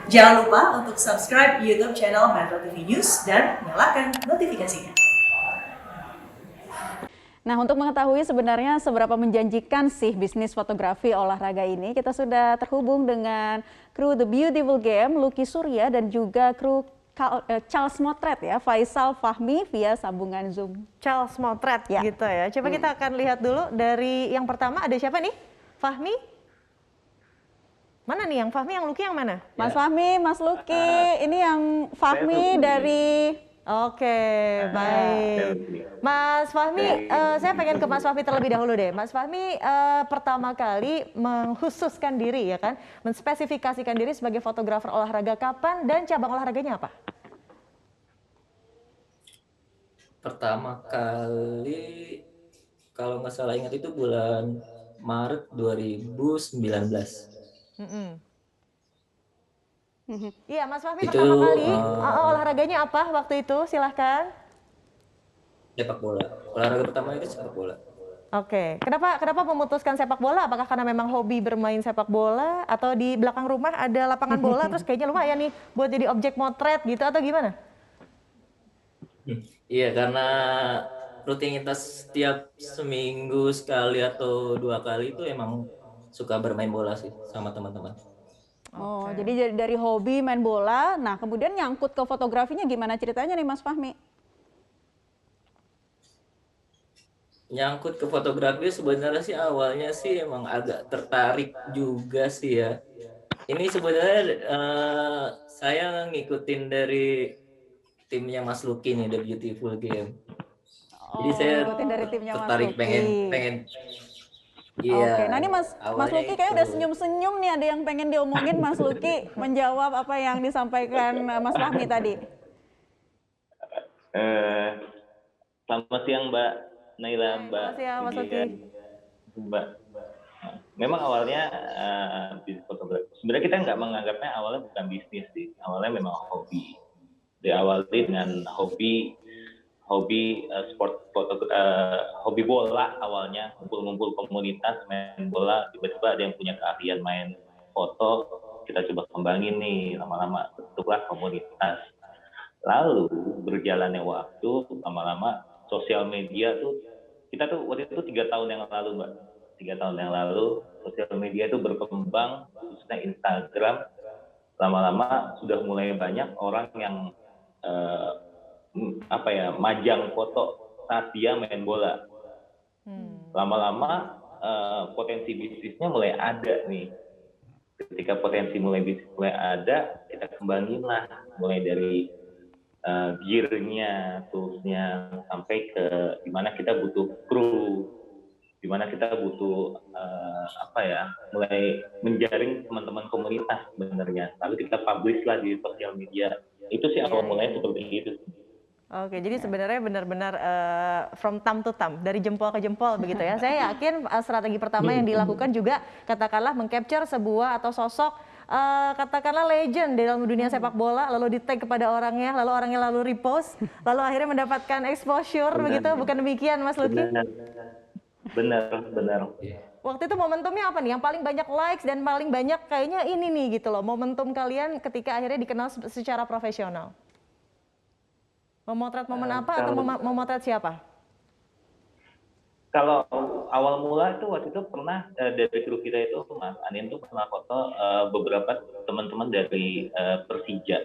Jangan lupa untuk subscribe YouTube channel Metro TV News dan nyalakan notifikasinya. Nah, untuk mengetahui sebenarnya seberapa menjanjikan sih bisnis fotografi olahraga ini, kita sudah terhubung dengan kru The Beautiful Game, Lucky Surya, dan juga kru Charles Motret ya, Faisal Fahmi via sambungan Zoom. Charles Motret Ya. gitu ya. Coba kita akan lihat dulu dari yang pertama ada siapa nih? Fahmi? Mana nih yang Fahmi, yang Lucky yang mana? Mas Fahmi, Mas Lucky, ini yang Fahmi dari... Oke, baik. Mas Fahmi, saya pengen ke Mas Fahmi terlebih dahulu deh. Mas Fahmi pertama kali mengkhususkan diri ya kan, menspesifikasikan diri sebagai fotografer olahraga kapan dan cabang olahraganya apa? Pertama kali, kalau nggak salah ingat itu bulan Maret 2019. Iya, Mas Fahmi Itu, pertama kali olahraganya apa waktu itu? Silahkan. sepak bola. Olahraga pertama itu sepak bola. Oke, kenapa memutuskan sepak bola? Apakah karena memang hobi bermain sepak bola atau di belakang rumah ada lapangan bola terus kayaknya lumayan nih buat jadi objek motret gitu atau gimana? Iya, karena rutinitas setiap seminggu sekali atau 2 kali itu emang suka bermain bola sih sama teman-teman. Oh, jadi dari hobi main bola, nah kemudian nyangkut ke fotografinya gimana ceritanya nih Mas Fahmi? Nyangkut ke fotografi sebenarnya sih awalnya sih emang agak tertarik juga sih ya. Ini sebenarnya saya ngikutin dari timnya Mas Lucky nih, The Beautiful Game. Jadi saya Ngikutin dari timnya Mas tertarik Lucky. pengen Oke, iya. nah ini Mas Lucky kayak udah senyum-senyum nih, ada yang pengen diomongin Mas Lucky menjawab apa yang disampaikan Mas Fahmi tadi. Selamat siang Mbak Naila, Mbak. Selamat siang Mas Lucky. Mbak. Memang awalnya bisnis fotografi. Sebenarnya kita nggak menganggapnya awalnya bukan bisnis sih. Awalnya memang hobi. Diawali dengan hobi sport foto, hobi bola awalnya, ngumpul-ngumpul komunitas main bola, tiba-tiba ada yang punya keahlian main foto, kita coba kembangin nih, lama-lama bentuklah komunitas. Lalu berjalannya waktu, lama-lama sosial media tuh, kita tuh waktu itu 3 tahun yang lalu Mbak, 3 tahun yang lalu sosial media itu berkembang, khususnya Instagram, lama-lama sudah mulai banyak orang yang majang foto saat dia main bola. Lama-lama potensi bisnisnya mulai ada nih. Ketika potensi bisnis mulai ada, kita kembangin lah, mulai dari gear-nya, tools-nya, sampai ke dimana kita butuh kru, dimana kita butuh mulai menjaring teman-teman komunitas sebenarnya. Lalu kita publish lah di sosial media. Itu sih awal mulanya seperti itu. Oke, jadi sebenarnya benar-benar from thumb to thumb, dari jempol ke jempol begitu ya. Saya yakin strategi pertama yang dilakukan juga katakanlah mengcapture sebuah atau sosok katakanlah legend di dalam dunia sepak bola, lalu di tag kepada orangnya, lalu orangnya lalu repost, lalu akhirnya mendapatkan exposure begitu, bukan demikian Mas Lucky? Benar. Waktu itu momentumnya apa nih? Yang paling banyak likes dan paling banyak kayaknya ini nih gitu loh, momentum kalian ketika akhirnya dikenal secara profesional. Memotret momen apa atau memotret siapa? Kalau awal mula itu waktu itu pernah dari kru kita itu Mas Anin tuh pernah foto beberapa teman-teman dari Persija.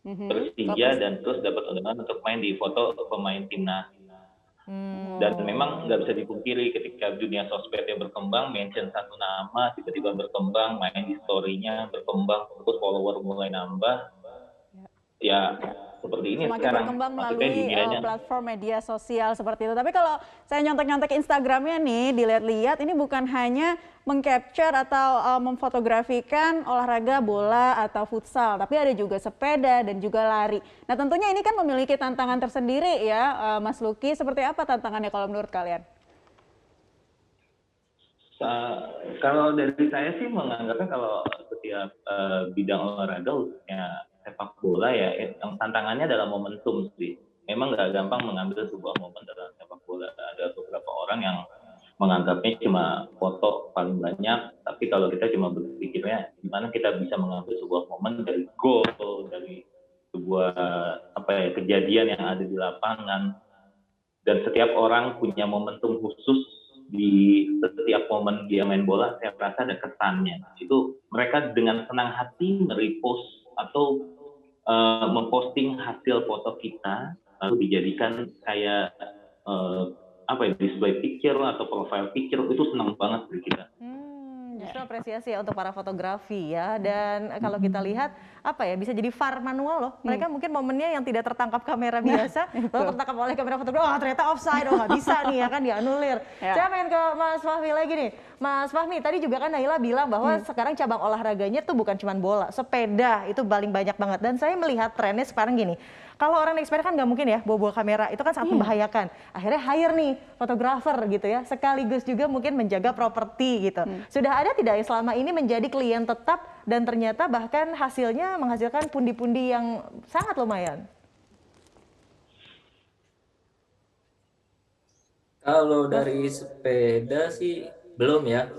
Persija dan terus dapat undangan untuk main di foto pemain timnas. Dan memang nggak bisa dipungkiri ketika dunia sosmednya berkembang, mention satu nama tiba-tiba berkembang, main di story-nya berkembang, terus follower mulai nambah. Ya seperti ini semakin sekarang berkembang melalui platform media sosial seperti itu. Tapi kalau saya nyontek-nyontek Instagramnya nih, dilihat-lihat ini bukan hanya mengcapture atau memfotografikan olahraga bola atau futsal, tapi ada juga sepeda dan juga lari. Nah tentunya ini kan memiliki tantangan tersendiri ya, Mas Lucky. Seperti apa tantangannya kalau menurut kalian? Kalau dari saya sih menganggapnya kalau setiap bidang olahraga khususnya sepak bola ya, tantangannya adalah momentum sih. Memang nggak gampang mengambil sebuah momen dalam sepak bola. Ada beberapa orang yang menganggapnya cuma foto paling banyak, tapi kalau kita cuma berpikirnya gimana kita bisa mengambil sebuah momen dari goal, dari sebuah kejadian yang ada di lapangan, dan setiap orang punya momentum khusus di setiap momen dia main bola. Saya rasa ada kesannya. Itu mereka dengan senang hati merepost atau memposting hasil foto kita, lalu dijadikan kayak display picture atau profile picture. Itu senang banget bagi kita. Justru apresiasi ya untuk para fotografi ya. Dan kalau kita lihat bisa jadi VAR manual loh. Mereka mungkin momennya yang tidak tertangkap kamera biasa, lalu tertangkap oleh kamera fotografi, ternyata offside, nggak bisa nih ya kan, dianulir. Saya pengen ke Mas Fahmi lagi nih. Mas Fahmi, tadi juga kan Naila bilang bahwa sekarang cabang olahraganya tuh bukan cuma bola, sepeda itu paling banyak banget. Dan saya melihat trennya sekarang gini, kalau orang naik sepeda kan nggak mungkin ya bawa kamera, itu kan sangat membahayakan. Akhirnya hire nih fotografer gitu ya, sekaligus juga mungkin menjaga properti gitu. Sudah ada tidak yang selama ini menjadi klien tetap dan ternyata bahkan hasilnya menghasilkan pundi-pundi yang sangat lumayan? Kalau dari sepeda sih belum ya.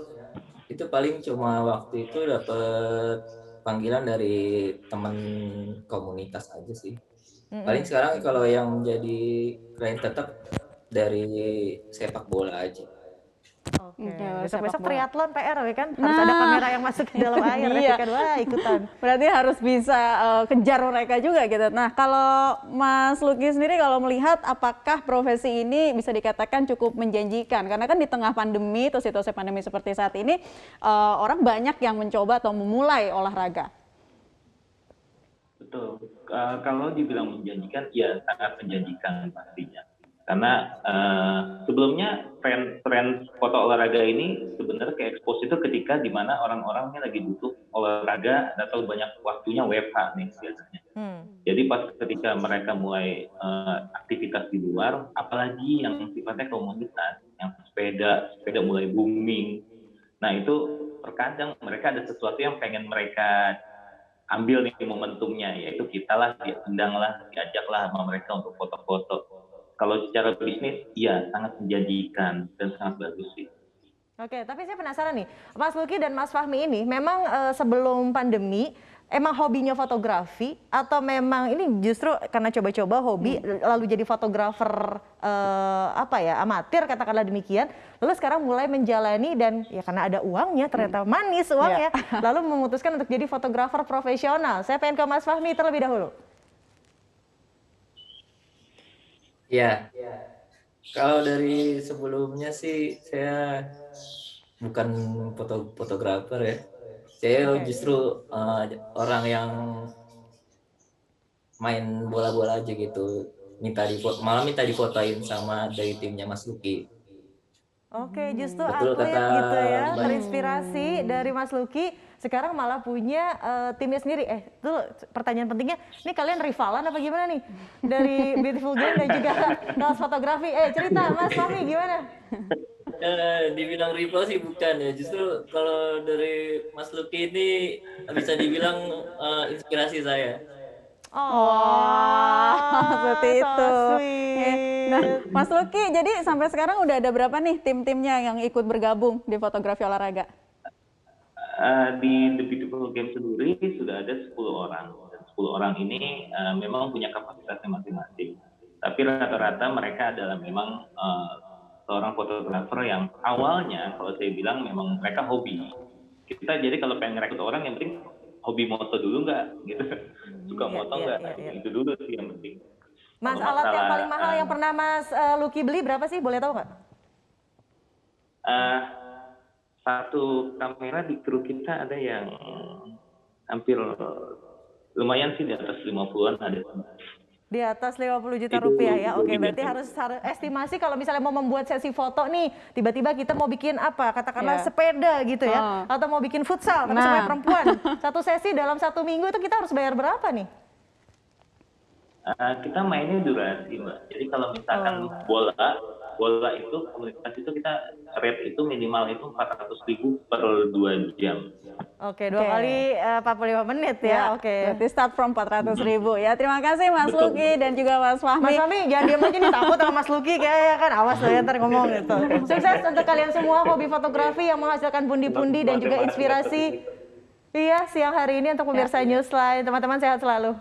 Itu paling cuma waktu itu dapat panggilan dari teman komunitas aja sih. Paling sekarang kalau yang jadi klien tetap dari sepak bola aja. Oke, besok-besok triathlon PR ya kan? Harus ada kamera yang masuk ke dalam air ya kan? Wah, ikutan. Berarti harus bisa kejar mereka juga gitu. Nah, kalau Mas Lucky sendiri kalau melihat apakah profesi ini bisa dikatakan cukup menjanjikan? Karena kan di tengah pandemi atau situasi pandemi seperti saat ini, orang banyak yang mencoba atau memulai olahraga. Betul. Kalau dibilang menjanjikan, ya sangat menjanjikan pastinya. Karena sebelumnya tren foto olahraga ini sebenarnya ke-expose itu ketika di mana orang-orangnya lagi butuh olahraga atau banyak waktunya WFH nih biasanya. Jadi pas ketika mereka mulai aktivitas di luar, apalagi yang sifatnya komunitas, yang sepeda mulai booming. Nah itu terkadang mereka ada sesuatu yang pengen mereka ambil nih momentumnya, yaitu kita lah, diundang lah, diajaklah sama mereka untuk foto-foto. Kalau secara bisnis, iya sangat menjanjikan dan sangat bagus sih. Oke, tapi saya penasaran nih, Mas Lucky dan Mas Fahmi ini memang sebelum pandemi emang hobinya fotografi atau memang ini justru karena coba-coba hobi lalu jadi fotografer amatir katakanlah demikian, lalu sekarang mulai menjalani dan ya karena ada uangnya ternyata manis uangnya, lalu memutuskan untuk jadi fotografer profesional. Saya pengen ke Mas Fahmi terlebih dahulu. Ya, kalau dari sebelumnya sih saya bukan fotografer ya. Saya justru orang yang main bola-bola aja gitu. Malah minta difotoin sama dari timnya Mas Lucky. Oke, justru Betul atlet kata gitu ya, Mbak. terinspirasi dari Mas Lucky, sekarang malah punya timnya sendiri. Itu pertanyaan pentingnya, ini kalian rivalan apa gimana nih? Dari Beautiful Game dan juga Kaos Fotografi. Cerita Mas Fahmi gimana? Dibilang rival sih bukan ya, justru kalau dari Mas Lucky ini bisa dibilang inspirasi saya. Seperti so itu. sweet. Nah, Mas Lucky, jadi sampai sekarang udah ada berapa nih tim-timnya yang ikut bergabung di fotografi olahraga? Di The Beautiful Game sendiri sudah ada 10 orang. Dan 10 orang ini memang punya kapasitasnya masing-masing. Tapi rata-rata mereka adalah memang seorang fotografer yang awalnya kalau saya bilang memang mereka hobi. Kita jadi kalau pengen ngerekrut orang yang penting hobi moto dulu nggak gitu, suka moto nggak, itu dulu sih yang penting. Mas, alat yang paling mahal yang pernah Mas Lucky beli berapa sih, boleh tahu nggak? Satu kamera di kru kita ada yang hampir lumayan sih, di atas 50-an ada. Di atas 50 juta rupiah ya. Oke, berarti harus estimasi kalau misalnya mau membuat sesi foto nih, tiba-tiba kita mau bikin apa, katakanlah sepeda gitu ya, atau mau bikin futsal, tapi semuanya perempuan. Satu sesi dalam 1 minggu itu kita harus bayar berapa nih? Kita mainnya durasi, Mbak. Jadi kalau misalkan bola bola itu komunitas itu kita rate itu minimal itu 400.000 per 2 jam. Oke, 2 Oke. kali 45 menit ya. Oke. Berarti start from 400.000 ya. Terima kasih Mas Betul. Luki dan juga Mas Fahmi. Mas Fahmi jangan diam aja nih, takut sama Mas Luki kayaknya kan, awas loh ya ntar ngomong gitu. Sukses untuk kalian semua hobi fotografi yang menghasilkan pundi-pundi dan juga inspirasi. Iya, siang hari ini untuk pemirsa Newsline. Teman-teman sehat selalu.